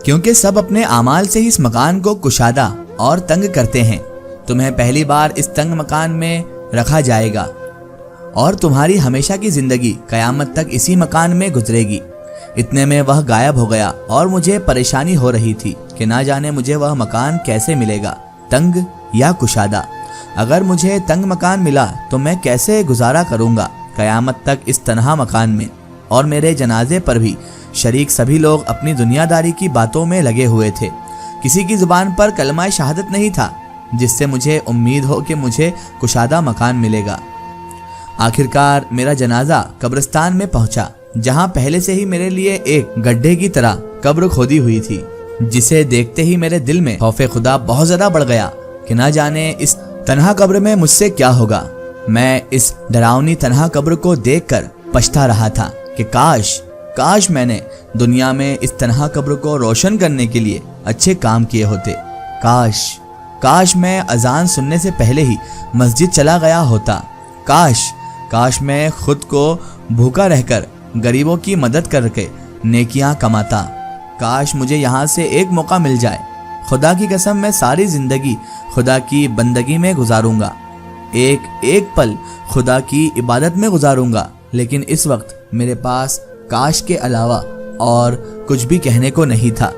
کیونکہ سب اپنے اعمال سے ہی اس مکان کو کشادہ اور تنگ کرتے ہیں۔ تمہیں پہلی بار اس تنگ مکان میں رکھا جائے گا اور تمہاری ہمیشہ کی زندگی قیامت تک اسی مکان میں گزرے گی۔ اتنے میں وہ غائب ہو گیا اور مجھے پریشانی ہو رہی تھی کہ نہ جانے مجھے وہ مکان کیسے ملے گا، تنگ یا کشادہ۔ اگر مجھے تنگ مکان ملا تو میں کیسے گزارا کروں گا قیامت تک اس تنہا مکان میں؟ اور میرے جنازے پر بھی شریک سبھی لوگ اپنی دنیا داری کی باتوں میں لگے ہوئے تھے۔ کسی کی زبان پر کلمہ شہادت نہیں تھا جس سے مجھے امید ہو کہ مجھے کشادہ مکان ملے گا۔ آخرکار میرا جنازہ قبرستان میں پہنچا، جہاں پہلے سے ہی میرے لیے ایک گڈھے کی طرح قبر کھودی ہوئی تھی، جسے دیکھتے ہی میرے دل میں خوف خدا بہت زیادہ بڑھ گیا کہ نہ جانے اس تنہا قبر میں مجھ سے کیا ہوگا۔ میں اس ڈراؤنی تنہا قبر کو دیکھ کر پچھتا رہا تھا کہ کاش میں نے دنیا میں اس تنہا قبر کو روشن کرنے کے لیے اچھے کام کیے ہوتے۔ کاش میں اذان سننے سے پہلے ہی مسجد چلا گیا ہوتا۔ کاش میں خود کو بھوکا رہ کر غریبوں کی مدد کر کے نیکیاں کماتا۔ کاش مجھے یہاں سے ایک موقع مل جائے۔ خدا کی قسم میں ساری زندگی خدا کی بندگی میں گزاروں گا، ایک پل خدا کی عبادت میں گزاروں گا، لیکن اس وقت میرے پاس کاش کے علاوہ اور کچھ بھی کہنے کو نہیں تھا۔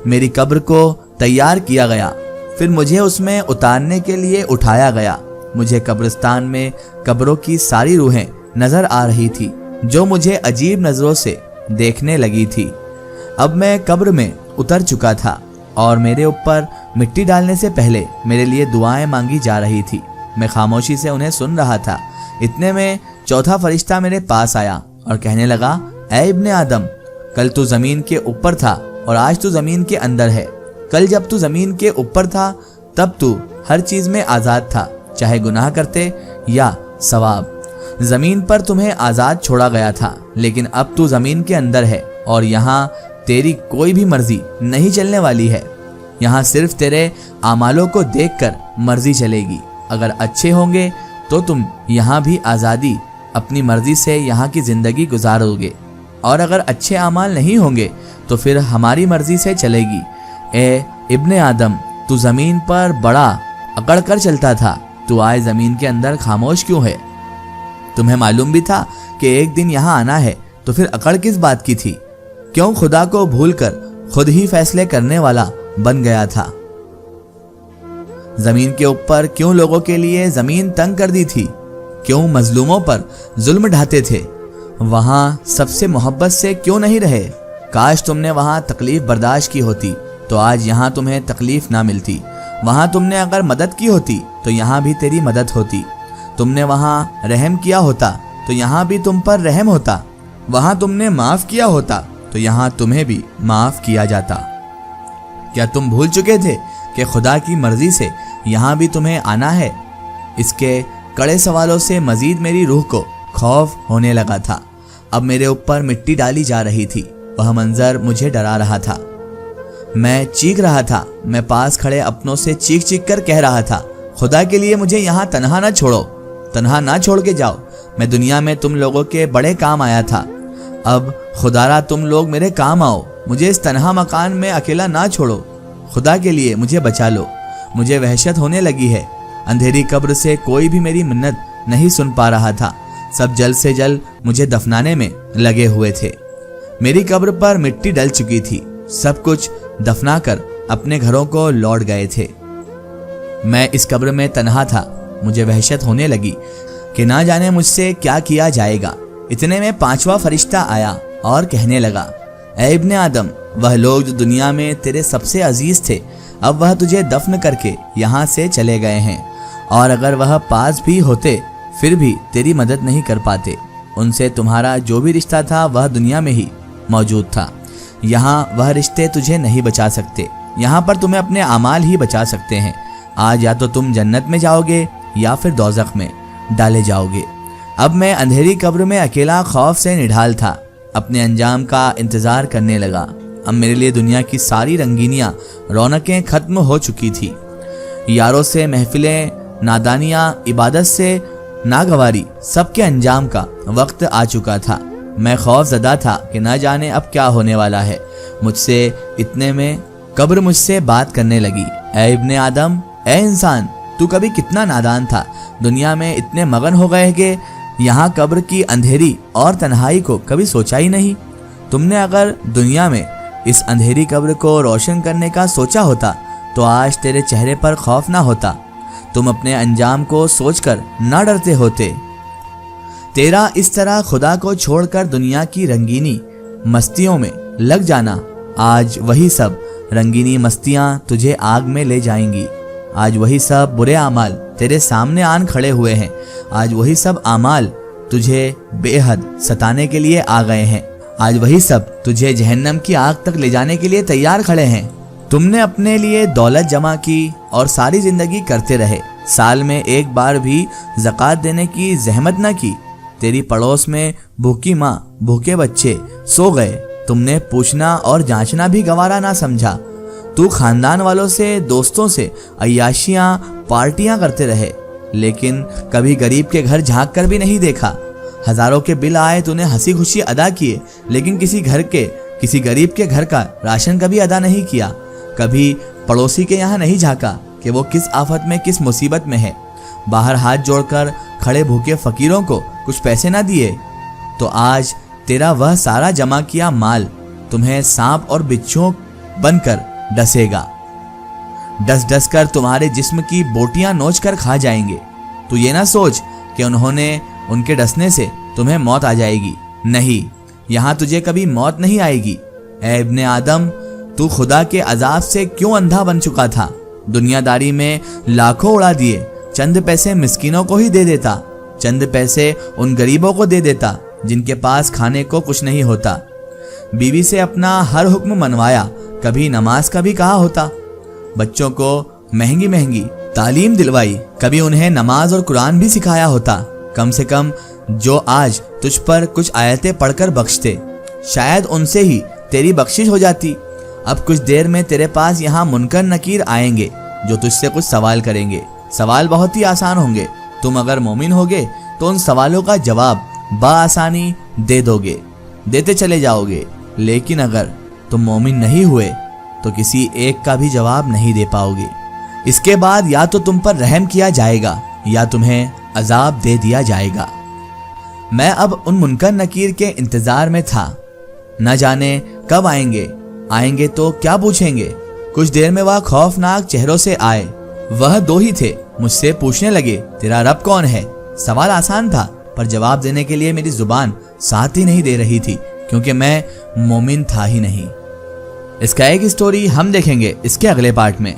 میری قبر کو تیار کیا گیا، پھر مجھے اس میں اتارنے کے لیے اٹھایا گیا۔ مجھے قبرستان میں قبروں کی ساری روحیں نظر آ رہی تھی جو مجھے عجیب نظروں سے دیکھنے لگی تھی۔ اب میں قبر میں اتر چکا تھا اور میرے اوپر مٹی ڈالنے سے پہلے میرے لیے دعائیں مانگی جا رہی تھی۔ میں خاموشی سے انہیں سن رہا تھا۔ اتنے میں چوتھا فرشتہ میرے پاس آیا اور کہنے لگا، اے ابن آدم، کل تو زمین کے اوپر تھا اور آج تو زمین کے اندر ہے۔ کل جب تو زمین کے اوپر تھا تب تو ہر چیز میں آزاد تھا، چاہے گناہ کرتے یا ثواب۔ زمین پر تمہیں آزاد چھوڑا گیا تھا، لیکن اب تو زمین کے اندر ہے اور یہاں تیری کوئی بھی مرضی نہیں چلنے والی ہے۔ یہاں صرف تیرے اعمالوں کو دیکھ کر مرضی چلے گی۔ اگر اچھے ہوں گے تو تم یہاں بھی آزادی اپنی مرضی سے یہاں کی زندگی گزارو گے، اور اگر اچھے اعمال نہیں ہوں گے تو پھر ہماری مرضی سے چلے گی۔ اے ابن آدم، تو زمین پر بڑا اکڑ کر چلتا تھا، تو آج زمین کے اندر خاموش کیوں ہے؟ تمہیں معلوم بھی تھا کہ ایک دن یہاں آنا ہے، تو پھر اکڑ کس بات کی تھی؟ کیوں خدا کو بھول کر خود ہی فیصلے کرنے والا بن گیا تھا؟ زمین کے اوپر کیوں لوگوں کے لیے زمین تنگ کر دی تھی؟ کیوں مظلوموں پر ظلم ڈھاتے تھے؟ وہاں سب سے محبت سے کیوں نہیں رہے؟ کاش تم نے وہاں تکلیف برداشت کی ہوتی تو آج یہاں تمہیں تکلیف نہ ملتی۔ وہاں تم نے اگر مدد کی ہوتی تو یہاں بھی تیری مدد ہوتی۔ تم نے وہاں رحم کیا ہوتا تو یہاں بھی تم پر رحم ہوتا۔ وہاں تم نے معاف کیا ہوتا تو یہاں تمہیں بھی معاف کیا جاتا۔ کیا تم بھول چکے تھے کہ خدا کی مرضی سے یہاں بھی تمہیں آنا ہے؟ اس کے کڑے سوالوں سے مزید میری روح کو خوف ہونے لگا تھا۔ اب میرے اوپر مٹی ڈالی جا رہی تھی۔ وہ منظر مجھے ڈرا رہا تھا۔ میں چیخ رہا تھا۔ میں پاس کھڑے اپنوں سے چیخ کر کہہ رہا تھا، خدا کے لیے مجھے یہاں تنہا نہ چھوڑو، تنہا نہ چھوڑ کے جاؤ۔ میں دنیا میں تم لوگوں کے بڑے کام آیا تھا، اب خدا را تم لوگ میرے کام آؤ۔ مجھے اس تنہا مکان میں اکیلا نہ چھوڑو، خدا کے لیے مجھے بچا لو۔ مجھے وحشت ہونے لگی ہے۔ اندھیری قبر سے کوئی بھی میری منت نہیں سن پا رہا تھا۔ سب جلد سے جلد مجھے دفنانے میں لگے ہوئے تھے۔ میری قبر پر مٹی ڈل چکی تھی۔ سب کچھ دفنا کر اپنے گھروں کو لوٹ گئے تھے۔ میں اس قبر میں تنہا تھا۔ مجھے وحشت ہونے لگی کہ نہ جانے مجھ سے کیا کیا جائے گا۔ اتنے میں پانچواں فرشتہ آیا اور کہنے لگا، اے ابن آدم، وہ لوگ جو دنیا میں تیرے سب سے عزیز تھے، اب وہ تجھے دفن کر کے یہاں سے چلے گئے ہیں، اور اگر وہ پاس بھی ہوتے پھر بھی تیری مدد نہیں کر پاتے۔ ان سے تمہارا جو بھی رشتہ تھا وہ دنیا میں ہی موجود تھا۔ یہاں وہ رشتے تجھے نہیں بچا سکتے۔ یہاں پر تمہیں اپنے اعمال ہی بچا سکتے ہیں۔ آج یا تو تم جنت میں جاؤ گے یا پھر دوزخ میں ڈالے جاؤ گے۔ اب میں اندھیری قبر میں اکیلا خوف سے نڈھال تھا۔ اپنے انجام کا انتظار کرنے لگا۔ اب میرے لیے دنیا کی ساری رنگینیاں، رونقیں ختم ہو چکی تھی۔ یاروں سے محفلیں، نادانیاں، عبادت سے ناگواری، سب کے انجام کا وقت آ چکا تھا۔ میں خوف زدہ تھا کہ نہ جانے اب کیا ہونے والا ہے۔ مجھ سے اتنے میں قبر مجھ سے بات کرنے لگی، اے ابن آدم، اے انسان، تو کبھی کتنا نادان تھا، دنیا میں اتنے مگن ہو گئے کہ یہاں قبر کی اندھیری اور تنہائی کو کبھی سوچا ہی نہیں۔ تم نے اگر دنیا میں اس اندھیری قبر کو روشن کرنے کا سوچا ہوتا تو آج تیرے چہرے پر خوف نہ ہوتا، تم اپنے انجام کو سوچ کر نہ ڈرتے ہوتے۔ تیرا اس طرح خدا کو چھوڑ کر دنیا کی رنگینی مستیوں میں لگ جانا، آج وہی سب رنگینی مستیاں تجھے آگ میں لے جائیں گی۔ آج وہی سب برے اعمال تیرے سامنے آن کھڑے ہوئے ہیں، آج وہی سب اعمال تجھے بے حد ستانے کے لیے آ گئے ہیں، آج وہی سب تجھے جہنم کی آگ تک لے جانے کے لیے تیار کھڑے ہیں۔ تم نے اپنے لیے دولت جمع کی اور ساری زندگی کرتے رہے، سال میں ایک بار بھی زکوٰۃ دینے کی زحمت نہ کی، تیری پڑوس میں بھوکی ماں بھوکے بچے سو گئے، تم نے پوچھنا اور جانچنا بھی گوارا نہ سمجھا، تو خاندان والوں سے دوستوں سے عیاشیاں پارٹیاں کرتے رہے، لیکن کبھی غریب کے گھر جھانک کر بھی نہیں دیکھا۔ ہزاروں کے بل آئے تو نے ہنسی خوشی ادا کیے، لیکن کسی غریب کے گھر کا راشن کبھی ادا نہیں کیا، کبھی پڑوسی کے یہاں نہیں جھانکا کہ وہ کس آفت میں کس مصیبت میں ہے، باہر ہاتھ جوڑ کر کھڑے بھوکے فقیروں کو کچھ پیسے نہ دیے۔ تو آج تیرا وہ سارا جمع کیا مال تمہیں سانپ اور بچھو بن کر ڈسے گا، ڈس ڈس کر تمہارے جسم کی بوٹیاں نوچ کر کھا جائیں گے۔ تو یہ نہ سوچ کہ ان کے ڈسنے سے تمہیں موت آ جائے گی، نہیں، یہاں تجھے کبھی موت نہیں آئے گی۔ اے ابن آدم، تو خدا کے عذاب سے کیوں اندھا بن چکا تھا؟ دنیا داری میں لاکھوں اڑا دیے، چند پیسے مسکینوں کو ہی دے دیتا، چند پیسے ان غریبوں کو دے دیتا جن کے پاس کھانے کو کچھ نہیں ہوتا، بیوی سے اپنا ہر حکم منوایا، کبھی نماز کا بھی کہا ہوتا، بچوں کو مہنگی مہنگی تعلیم دلوائی، کبھی انہیں نماز اور قرآن بھی سکھایا ہوتا، کم سے کم جو آج تجھ پر کچھ آیتیں پڑھ کر بخشتے، شاید ان سے ہی تیری بخشش ہو جاتی۔ اب کچھ دیر میں تیرے پاس یہاں منکر نکیر آئیں گے جو تجھ سے کچھ سوال کریں گے، سوال بہت ہی آسان ہوں گے، تم اگر مومن ہوگے تو ان سوالوں کا جواب بآسانی دے دو گے، دیتے چلے جاؤ گے، لیکن اگر تم مومن نہیں ہوئے تو کسی ایک کا بھی جواب نہیں دے پاؤ گے۔ اس کے بعد یا تو تم پر رحم کیا جائے گا یا تمہیں عذاب دے دیا جائے گا۔ میں اب ان منکر نکیر کے انتظار میں تھا، نہ جانے کب آئیں گے تو کیا پوچھیں گے۔ کچھ دیر میں وہ خوفناک چہروں سے آئے، وہ دو ہی تھے، مجھ سے پوچھنے لگے تیرا رب کون ہے؟ سوال آسان تھا پر جواب دینے کے لیے میری زبان ساتھ ہی نہیں دے رہی تھی، کیونکہ میں مومن تھا ہی نہیں۔ اس کا ایک سٹوری ہم دیکھیں گے اس کے اگلے پارٹ میں۔